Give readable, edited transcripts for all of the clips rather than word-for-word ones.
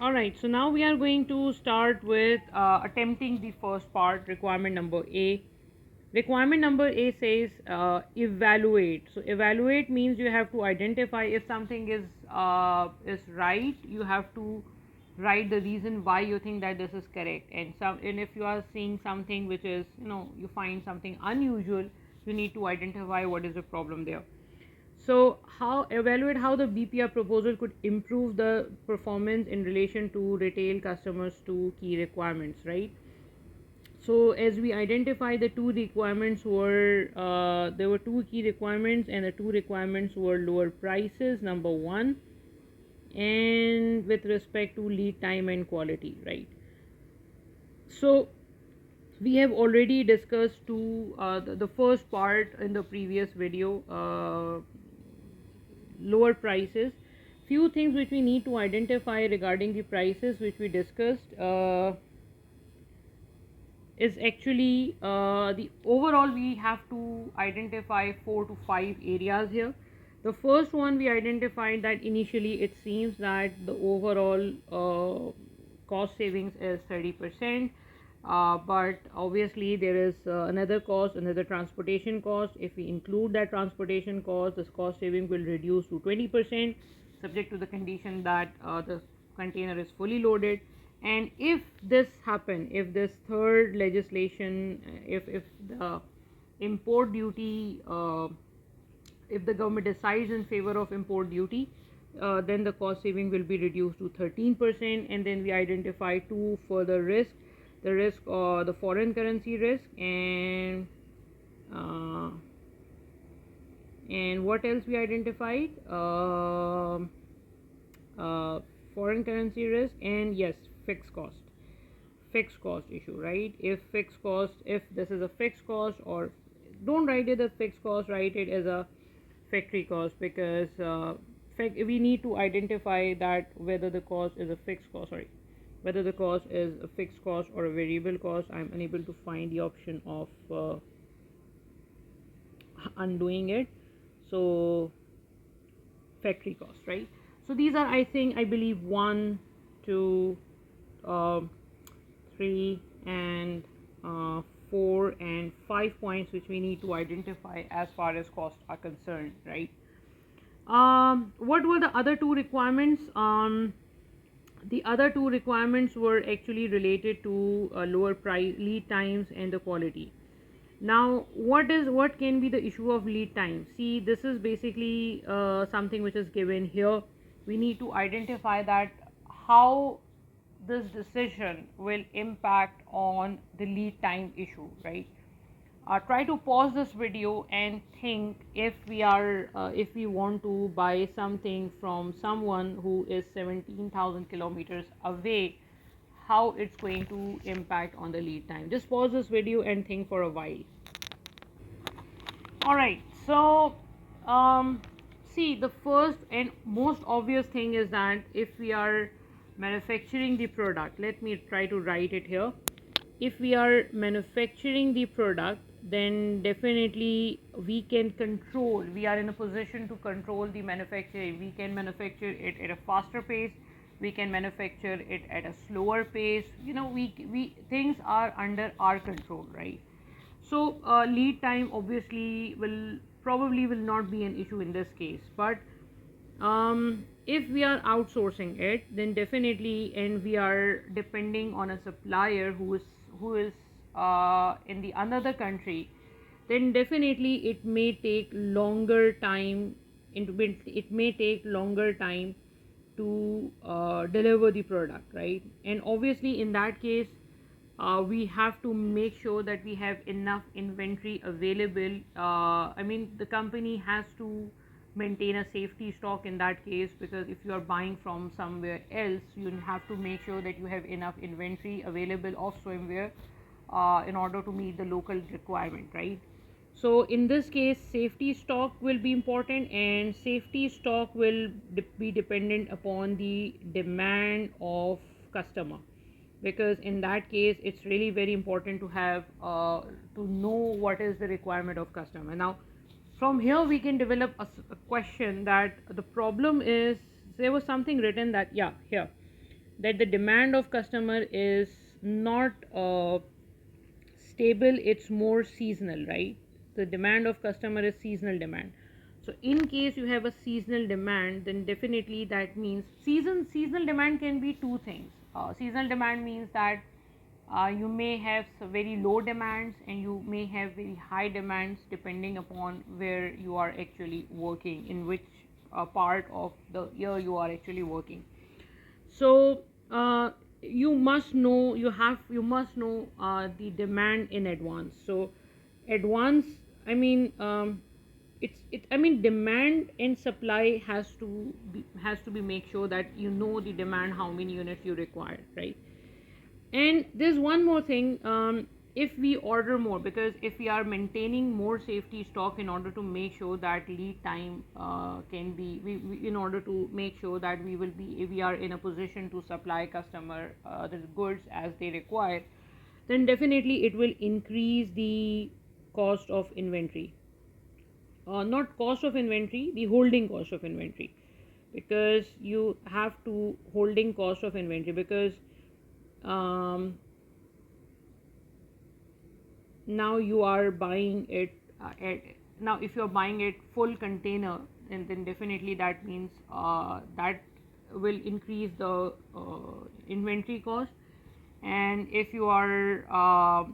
Alright, so now we are going to start with attempting the first part, requirement number A. Requirement number A says evaluate. So evaluate means you have to identify if something is right. You have to write the reason why you think that this is correct. And if you are seeing something which is, you find something unusual, you need to identify what is the problem there. So how evaluate how the BPR proposal could improve the performance in relation to retail customers to key requirements, right? So as we identify the two requirements were there were two key requirements, and the two requirements were lower prices, number one, and with respect to lead time and quality, right? So we have already discussed the first part in the previous video, lower prices. Few things which we need to identify regarding the prices which we discussed is actually the overall we have to identify 4 to 5 areas here. The first one, we identified that initially it seems that the overall cost savings is 30%, but obviously there is another cost, another transportation cost. If we include that transportation cost, this cost saving will reduce to 20%, subject to the condition that the container is fully loaded. And if this happen, if this third legislation, if the import duty, if the government decides in favor of import duty, then the cost saving will be reduced to 13%. And then we identify two further risks: the risk or the foreign currency risk, and what else we identified? Foreign currency risk, and yes, fixed cost issue, right? If this is a fixed cost, or don't write it as fixed cost, write it as a factory cost, because we need to identify that whether the cost is a fixed cost, whether the cost is a fixed cost or a variable cost. I'm unable to find the option of undoing it. So factory cost, right? So these are, I believe, 1, 2, 3, and 4 and 5 points which we need to identify as far as costs are concerned, right? What were the other two requirements? The other two requirements were actually related to lower price, lead times, and the quality. Now, what can be the issue of lead time? See, this is basically something which is given here. We need to identify that how this decision will impact on the lead time issue, right? Try to pause this video and think, if we want to buy something from someone who is 17,000 kilometers away, how it's going to impact on the lead time. Just pause this video and think for a while. Alright, so see, the first and most obvious thing is that if we are manufacturing the product, let me try to write it here. If we are manufacturing the product, then definitely we are in a position to control the manufacturing. We can manufacture it at a faster pace, we can manufacture it at a slower pace. We things are under our control, right? So lead time obviously will not be an issue in this case. But if we are outsourcing it, then definitely, and we are depending on a supplier who is in the another country, then definitely it may take longer time. It may take longer time to deliver the product, right? And obviously in that case, we have to make sure that we have enough inventory available. The company has to maintain a safety stock in that case, because if you are buying from somewhere else, you have to make sure that you have enough inventory available of swimwear in order to meet the local requirement, right? So in this case, safety stock will be important, and safety stock will be dependent upon the demand of customer, because in that case it's really very important to have to know what is the requirement of customer. Now from here we can develop a question that the problem is, there was something written that, yeah, here that the demand of customer is not stable, it's more seasonal, right? The demand of customer is seasonal demand. So in case you have a seasonal demand, then definitely that means seasonal demand can be two things. Seasonal demand means that you may have very low demands and you may have very high demands depending upon where you are actually working, in which part of the year you are actually working. So you must know, the demand in advance. So advance, I mean, demand and supply has to be make sure that you know the demand, how many units you require, right? And there's one more thing. If we order more, because if we are maintaining more safety stock in order to make sure that lead time can be, in order to make sure that we are in a position to supply customer the goods as they require, then definitely it will increase the cost of inventory. Not cost of inventory, the holding cost of inventory, because you have to holding cost of inventory, because um, now you are buying it now if you're buying it full container, and then definitely that means that will increase the inventory cost. And if you are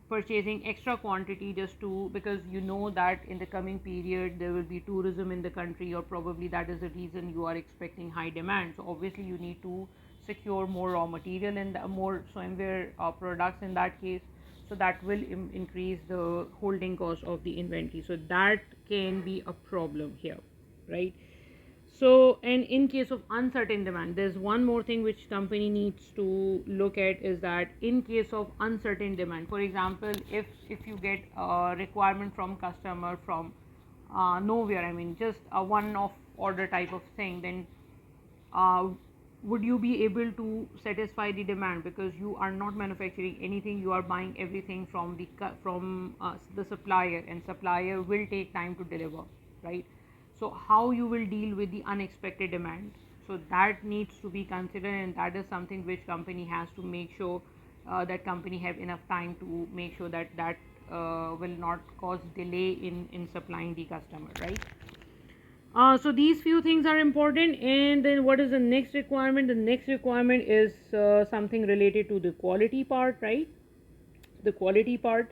purchasing extra quantity just to, because you know that in the coming period there will be tourism in the country, or probably that is the reason you are expecting high demand, so obviously you need to secure more raw material and more swimwear products in that case. So that will increase the holding cost of the inventory, so that can be a problem here, right? So, and in case of uncertain demand, there's one more thing which company needs to look at, is that in case of uncertain demand, for example, if you get a requirement from customer from nowhere, I mean just a one off order type of thing, then uh, would you be able to satisfy the demand, because you are not manufacturing anything, you are buying everything from the supplier, and supplier will take time to deliver, right? So how you will deal with the unexpected demand, so that needs to be considered, and that is something which company has to make sure that company have enough time to make sure that will not cause delay in supplying the customer, right? So these few things are important. And then what is the next requirement? The next requirement is something related to the quality part, right? The quality part.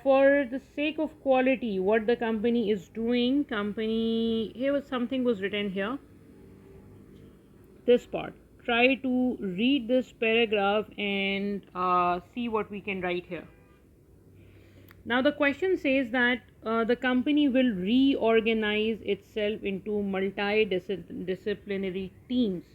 For the sake of quality, what the company is doing, company, here was something was written here. This part. Try to read this paragraph and see what we can write here. Now, the question says that the company will reorganize itself into multidisciplinary teams,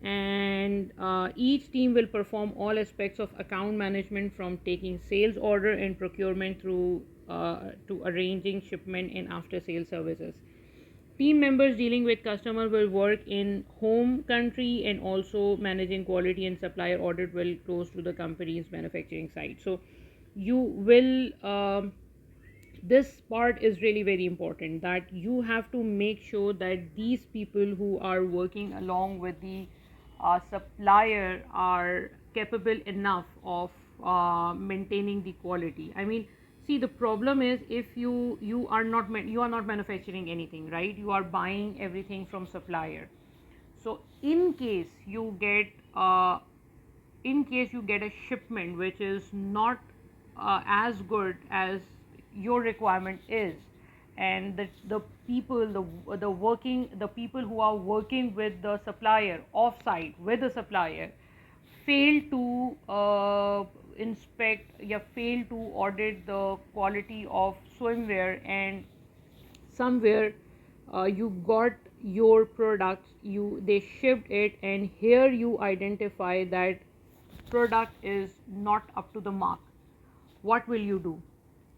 and each team will perform all aspects of account management, from taking sales order and procurement through to arranging shipment and after sales services. Team members dealing with customer will work in home country, and also managing quality and supplier audit will close to the company's manufacturing site. So you will this part is really very important, that you have to make sure that these people who are working along with the supplier are capable enough of maintaining the quality. I mean, see, the problem is, if you are not manufacturing anything, right? You are buying everything from supplier. So in case you get a shipment which is not as good as your requirement is, and the people the people who are working with the supplier off site with the supplier fail to inspect, yeah, fail to audit the quality of swimwear, and somewhere you got your products, they shipped it, and here you identify that product is not up to the mark. What will you do?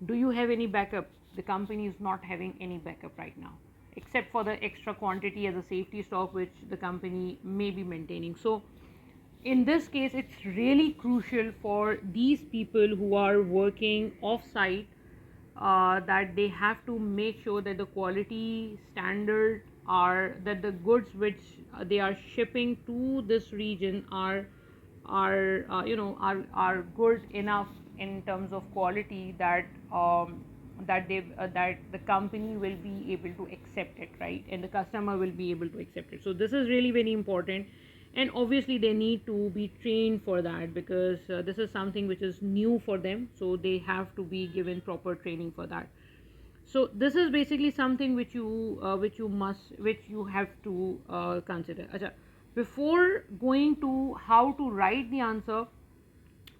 Do you have any backup? The company is not having any backup right now, except for the extra quantity as a safety stock which the company may be maintaining. So in this case, it's really crucial for these people who are working off site, that they have to make sure that the quality standard are that the goods which they are shipping to this region are good enough in terms of quality that the company will be able to accept it, right, and the customer will be able to accept it. So this is really very important, and obviously they need to be trained for that, because this is something which is new for them, so they have to be given proper training for that. So this is basically something which you have to consider. Acha, before going to how to write the answer,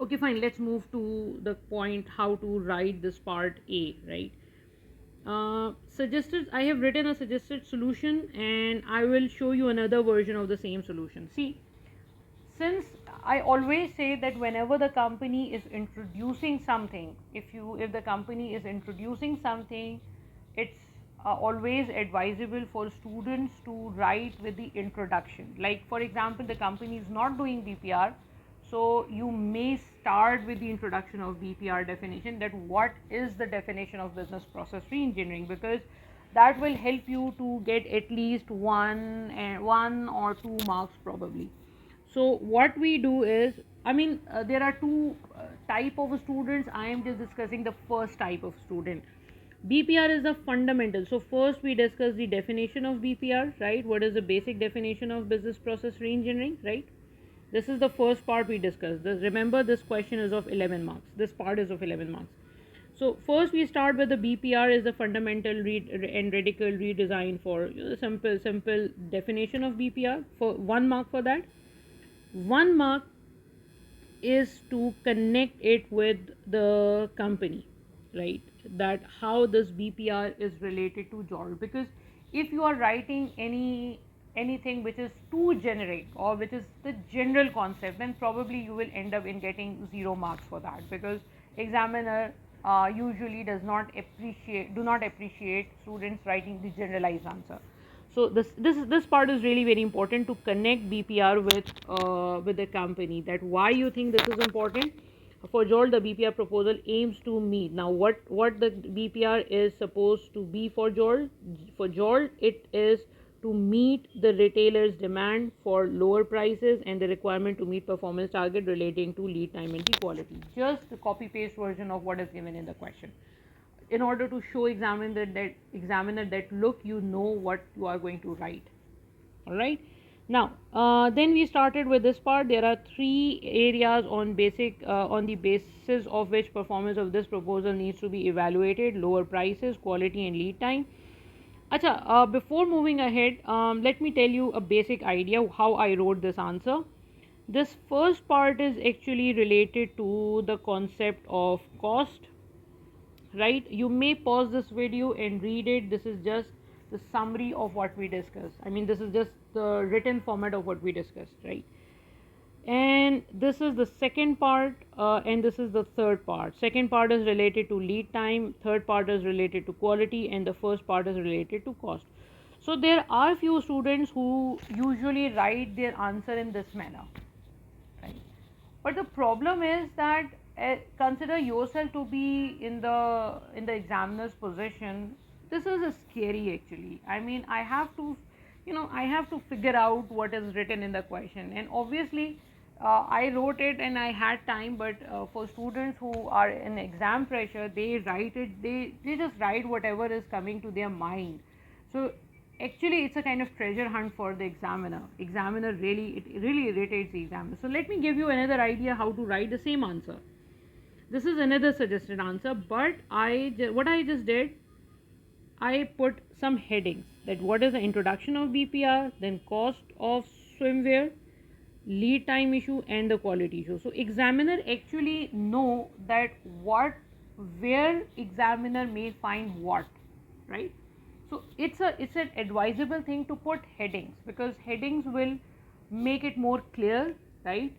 okay, fine, let's move to the point how to write this part A, right? Suggested, I have written a suggested solution, and I will show you another version of the same solution. See, since I always say that whenever the company is introducing something, if the company is introducing something, it's always advisable for students to write with the introduction. Like for example, the company is not doing BPR, so you may start with the introduction of BPR definition, that what is the definition of business process reengineering, because that will help you to get at least one or two marks probably. So what we do is, there are two type of students. I am just discussing the first type of student. BPR is the fundamental. So first we discuss the definition of BPR, right? What is the basic definition of business process reengineering, right? This is the first part we discussed. Remember, this question is of 11 marks. This part is of 11 marks. So first we start with the BPR is the fundamental and radical redesign for simple definition of BPR, for 1 mark for that. 1 mark is to connect it with the company, right? That how this BPR is related to Jolt, because if you are writing anything which is too generic or which is the general concept, then probably you will end up in getting 0 marks for that, because examiner usually do not appreciate students writing the generalized answer. So this part is really very important, to connect BPR with the company, that why you think this is important. For Jolt, the BPR proposal aims to meet. Now what the BPR is supposed to be for Jolt? For Jolt, it is to meet the retailer's demand for lower prices and the requirement to meet performance target relating to lead time and quality. Just the copy paste version of what is given in the question, in order to show examiner that look, you know what you are going to write. All right, now then we started with this part. There are 3 areas on the basis of which performance of this proposal needs to be evaluated: lower prices, quality, and lead time. Acha, before moving ahead, let me tell you a basic idea how I wrote this answer. This first part is actually related to the concept of cost, right? You may pause this video and read it. This is just the summary of what we discussed. This is just the written format of what we discussed, right? And this is the second part, and this is the third part. Second part is related to lead time, third part is related to quality, and the first part is related to cost. So there are few students who usually write their answer in this manner, right? But the problem is that consider yourself to be in the examiner's position. This is scary actually. I have to figure out what is written in the question, and obviously I wrote it and I had time, but for students who are in exam pressure, they write it, they just write whatever is coming to their mind. So actually it's a kind of treasure hunt for the examiner really, it really irritates the examiner. So let me give you another idea how to write the same answer. This is another suggested answer, but what I just did, I put some headings, that what is the introduction of BPR, then cost of swimwear, lead time issue, and the quality issue. So examiner actually know that where examiner may find what, right? So it's an advisable thing to put headings, because headings will make it more clear, right?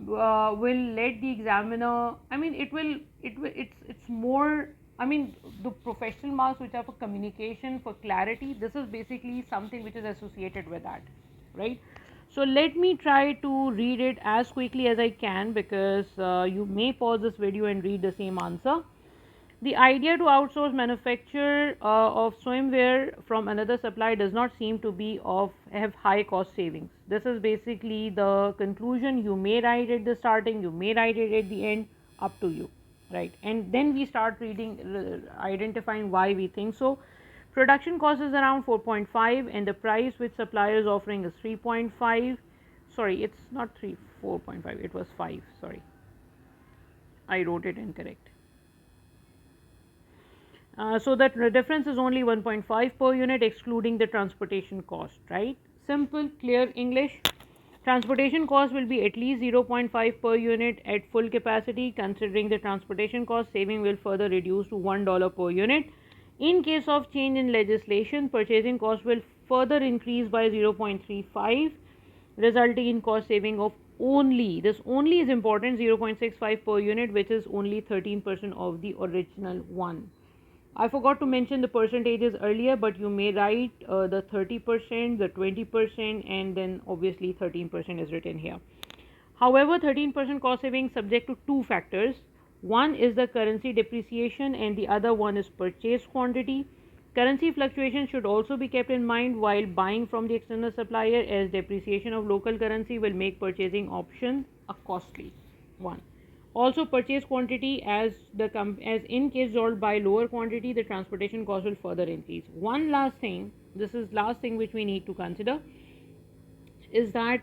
Will let the examiner, it's more, the professional marks which are for communication, for clarity, this is basically something which is associated with that, right? So let me try to read it as quickly as I can, because you may pause this video and read the same answer. The idea to outsource manufacture of swimwear from another supplier does not seem to be of have high cost savings. This is basically the conclusion. You may write at the starting, you may write it at the end, up to you, right? And then we start reading, identifying why we think so. Production cost is around 4.5 and the price which supplier is offering is 3.5. Sorry, it's not 3, 4.5, it was 5. Sorry, I wrote it incorrect. So that the difference is only 1.5 per unit excluding the transportation cost, right? Simple, clear English. Transportation cost will be at least 0.5 per unit at full capacity. Considering the transportation cost, saving will further reduce to $1 per unit. In case of change in legislation, purchasing cost will further increase by 0.35, resulting in cost saving of only, this only is important, 0.65 per unit, which is only 13% of the original one. I forgot to mention the percentages earlier, but you may write the 30%, the 20%, and then obviously 13% is written here. However, 13% cost saving subject to two factors. One is the currency depreciation and the other one is purchase quantity. Currency fluctuation should also be kept in mind while buying from the external supplier, as depreciation of local currency will make purchasing option a costly one. Also, purchase quantity, as in case Jolt buy lower quantity, the transportation cost will further increase. One last thing, this is last thing which we need to consider, is that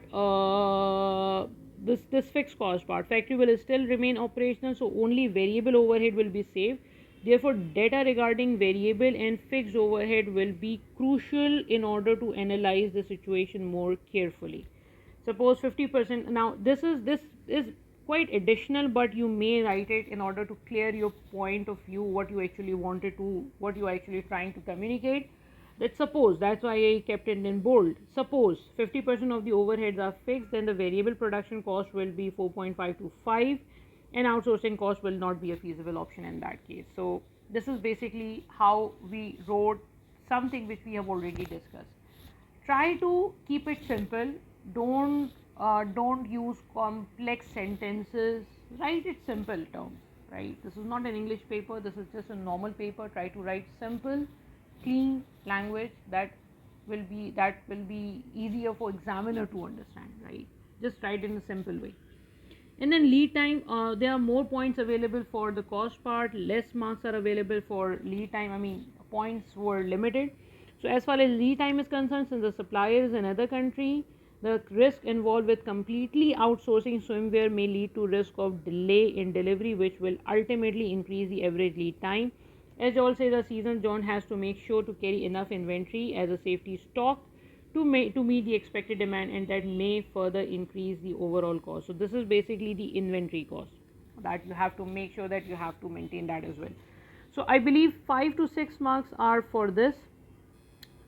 this fixed cost part, factory will still remain operational, so only variable overhead will be saved. Therefore, data regarding variable and fixed overhead will be crucial in order to analyze the situation more carefully. Suppose 50%. Now this is quite additional, but you may write it in order to clear your point of view, what you actually wanted to, what you are actually trying to communicate. Let's suppose, that's why I kept it in bold. Suppose 50% of the overheads are fixed, then the variable production cost will be 4.5 to 5, and outsourcing cost will not be a feasible option in that case. So this is basically how we wrote something which we have already discussed. Try to keep it simple. Don't use complex sentences. Write it simple terms, right? This is not an English paper, this is just a normal paper. Try to write simple, clean language that will be easier for examiner to understand, right? Just write in a simple way. And then lead time, there are more points available for the cost part, less marks are available for lead time. I mean, points were limited. So as far as lead time is concerned, since the supplier is another country, the risk involved with completely outsourcing swimwear may lead to risk of delay in delivery, which will ultimately increase the average lead time. As Joel says, the season John has to make sure to carry enough inventory as a safety stock to meet the expected demand, and that may further increase the overall cost. So this is basically the inventory cost that you have to make sure that you have to maintain that as well. So I believe 5 to 6 marks are for this.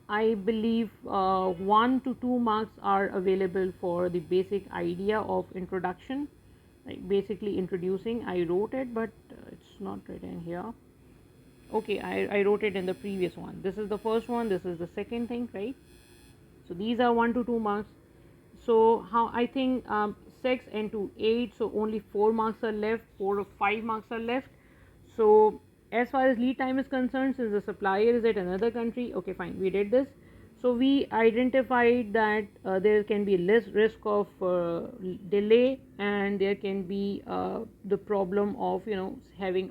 I believe 1 to 2 marks are available for the basic idea of introduction, like basically introducing. I wrote it, but it's not written here. Okay, I wrote it in the previous one. This is the first one, this is the second thing, right? So these are 1 to 2 marks. So how I think 6 and 2 8, so only 4 marks are left, 4 or 5 marks are left. So as far as lead time is concerned, since the supplier is at another country, okay fine, we did this. So we identified that there can be less risk of delay, and there can be the problem of having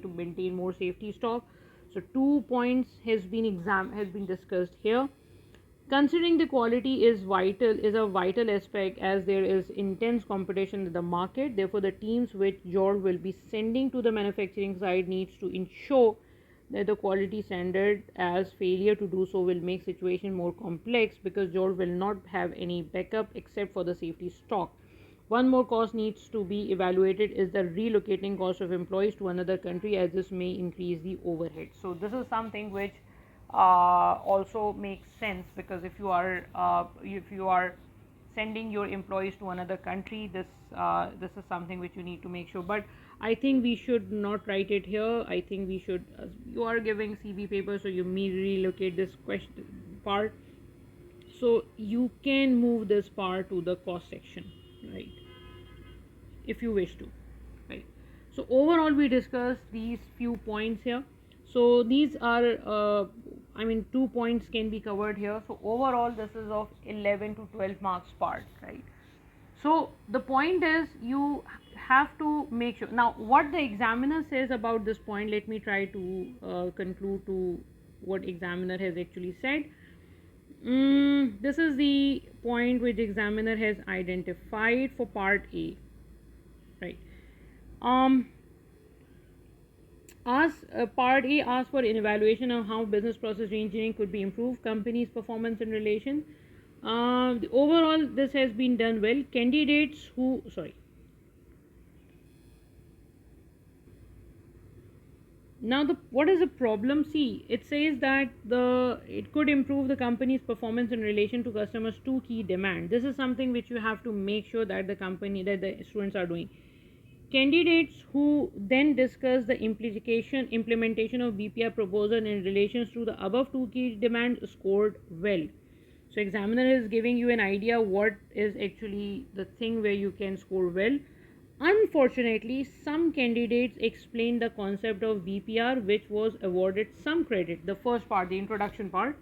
to maintain more safety stock. So 2 points has been discussed here. Considering the quality is a vital aspect, as there is intense competition in the market. Therefore, the teams which Jolt will be sending to the manufacturing side needs to ensure that the quality standard, as failure to do so will make situation more complex, because Jolt will not have any backup except for the safety stock. One more cost needs to be evaluated is the relocating cost of employees to another country, as this may increase the overhead. So this is something which also makes sense, because if you are sending your employees to another country, this is something which you need to make sure. But I think we should not write it here. I think we should, you are giving CV paper, so you may relocate this question part, so you can move this part to the cost section, right, if you wish to, right? So overall we discussed these few points here. So these are I mean 2 points can be covered here. So overall this is of 11 to 12 marks part, right? So the point is you have to make sure. Now what the examiner says about this point, let me try to conclude to what examiner has actually said. This is the point which examiner has identified for part A, right? um Part A asks for an evaluation of how business process reengineering could be improved, company's performance in relation. Overall, this has been done well. Candidates who, sorry. Now, what is the problem? See, it says that it could improve the company's performance in relation to customers' two key demands. This is something which you have to make sure that the students are doing. Candidates who then discuss the implementation of BPR proposal in relation to the above two key demands scored well. So examiner is giving you an idea what is actually the thing where you can score well. Unfortunately, some candidates explained the concept of BPR, which was awarded some credit, the first part, the introduction part,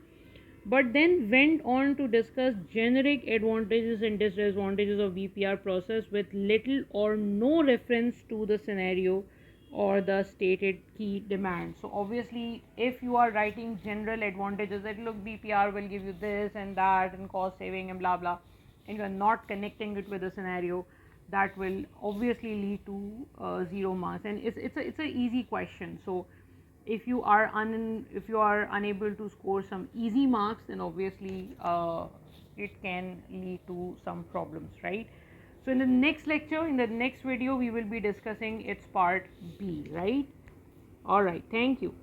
but then went on to discuss generic advantages and disadvantages of BPR process with little or no reference to the scenario or the stated key demand. So obviously if you are writing general advantages that look BPR will give you this and that and cost saving and blah blah, and you are not connecting it with the scenario, that will obviously lead to 0 marks, and it's a easy question. So if you are unable to score some easy marks, then obviously it can lead to some problems, right? So in the next lecture, in the next video, we will be discussing its part B, right? All right, thank you.